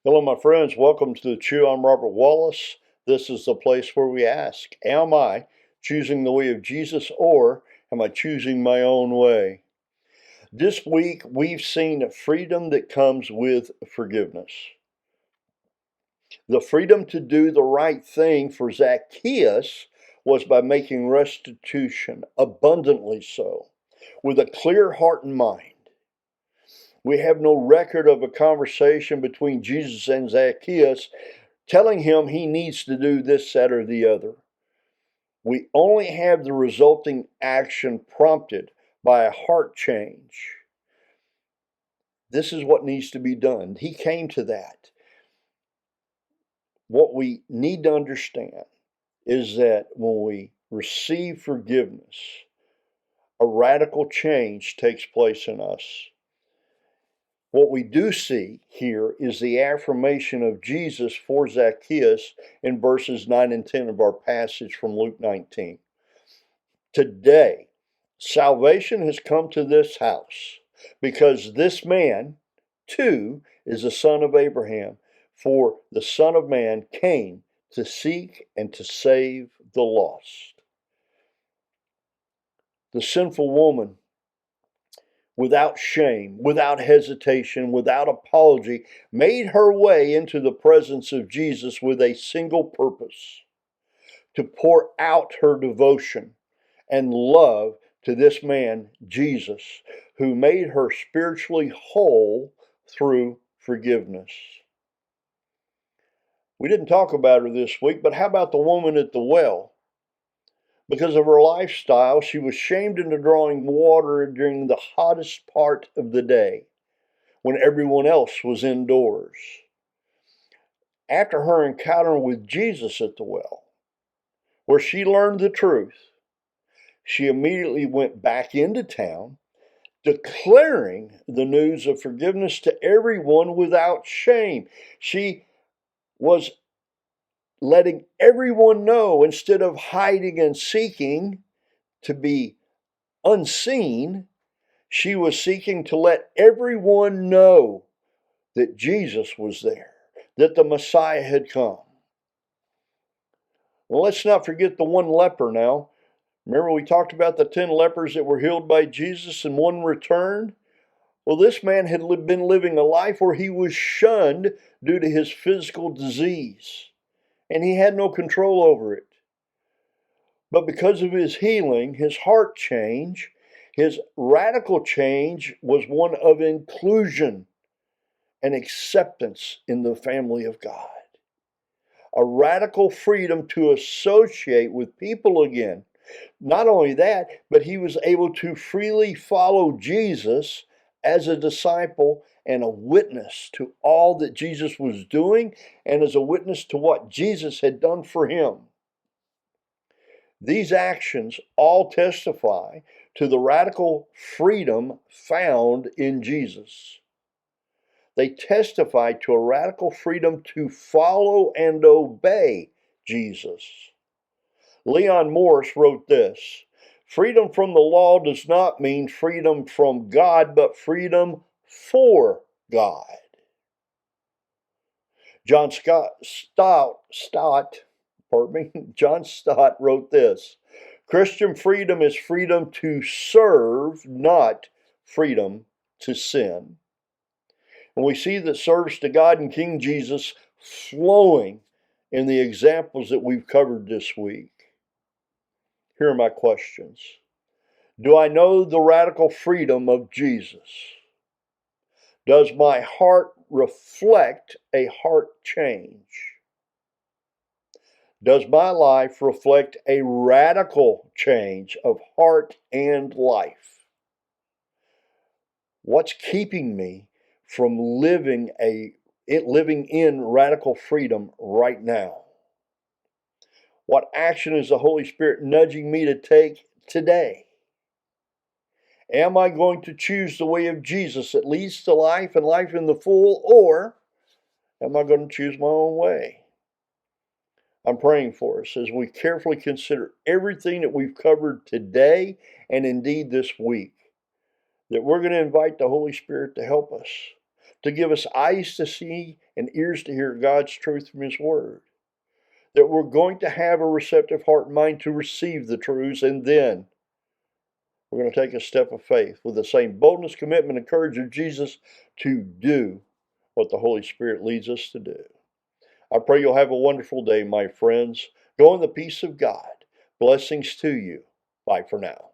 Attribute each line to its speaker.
Speaker 1: Hello, my friends. Welcome to the Chew. I'm Robert Wallace. This is the place where we ask, am I choosing the way of Jesus, or am I choosing my own way? This week, we've seen freedom that comes with forgiveness. The freedom to do the right thing for Zacchaeus was by making restitution, abundantly so, with a clear heart and mind. We have no record of a conversation between Jesus and Zacchaeus telling him he needs to do this, that, or the other. We only have the resulting action prompted by a heart change. This is what needs to be done. He came to that. What we need to understand is that when we receive forgiveness, a radical change takes place in us. What we do see here is the affirmation of Jesus for Zacchaeus in verses 9 and 10 of our passage from Luke 19. Today, salvation has come to this house because this man, too, is a son of Abraham. For the Son of Man came to seek and to save the lost. The sinful woman, without shame, without hesitation, without apology, made her way into the presence of Jesus with a single purpose: to pour out her devotion and love to this man, Jesus, who made her spiritually whole through forgiveness. We didn't talk about her this week, but how about the woman at the well? Because of her lifestyle, she was shamed into drawing water during the hottest part of the day when everyone else was indoors. After her encounter with Jesus at the well, where she learned the truth, she immediately went back into town, declaring the news of forgiveness to everyone without shame. She was letting everyone know, instead of hiding and seeking to be unseen, she was seeking to let everyone know that Jesus was there, that the Messiah had come. Well, let's not forget the one leper now. Remember, we talked about the 10 lepers that were healed by Jesus and one returned? Well, this man had been living a life where he was shunned due to his physical disease, and he had no control over it. But because of his healing, his heart change, his radical change was one of inclusion and acceptance in the family of God. A radical freedom to associate with people again. Not only that, but he was able to freely follow Jesus as a disciple and a witness to all that Jesus was doing, and as a witness to what Jesus had done for him. These actions all testify to the radical freedom found in Jesus. They testify to a radical freedom to follow and obey Jesus. Leon Morris wrote this: freedom from the law does not mean freedom from God, but freedom for God. John Stott wrote this: Christian freedom is freedom to serve, not freedom to sin. And we see that service to God and King Jesus flowing in the examples that we've covered this week. Here are my questions. Do I know the radical freedom of Jesus? Does my heart reflect a heart change? Does my life reflect a radical change of heart and life? What's keeping me from living in radical freedom right now? What action is the Holy Spirit nudging me to take today? Am I going to choose the way of Jesus that leads to life and life in the full, or am I going to choose my own way? I'm praying for us as we carefully consider everything that we've covered today and indeed this week, that we're going to invite the Holy Spirit to help us, to give us eyes to see and ears to hear God's truth from His Word. That we're going to have a receptive heart and mind to receive the truths, and then we're going to take a step of faith with the same boldness, commitment, and courage of Jesus to do what the Holy Spirit leads us to do. I pray you'll have a wonderful day, my friends. Go in the peace of God. Blessings to you. Bye for now.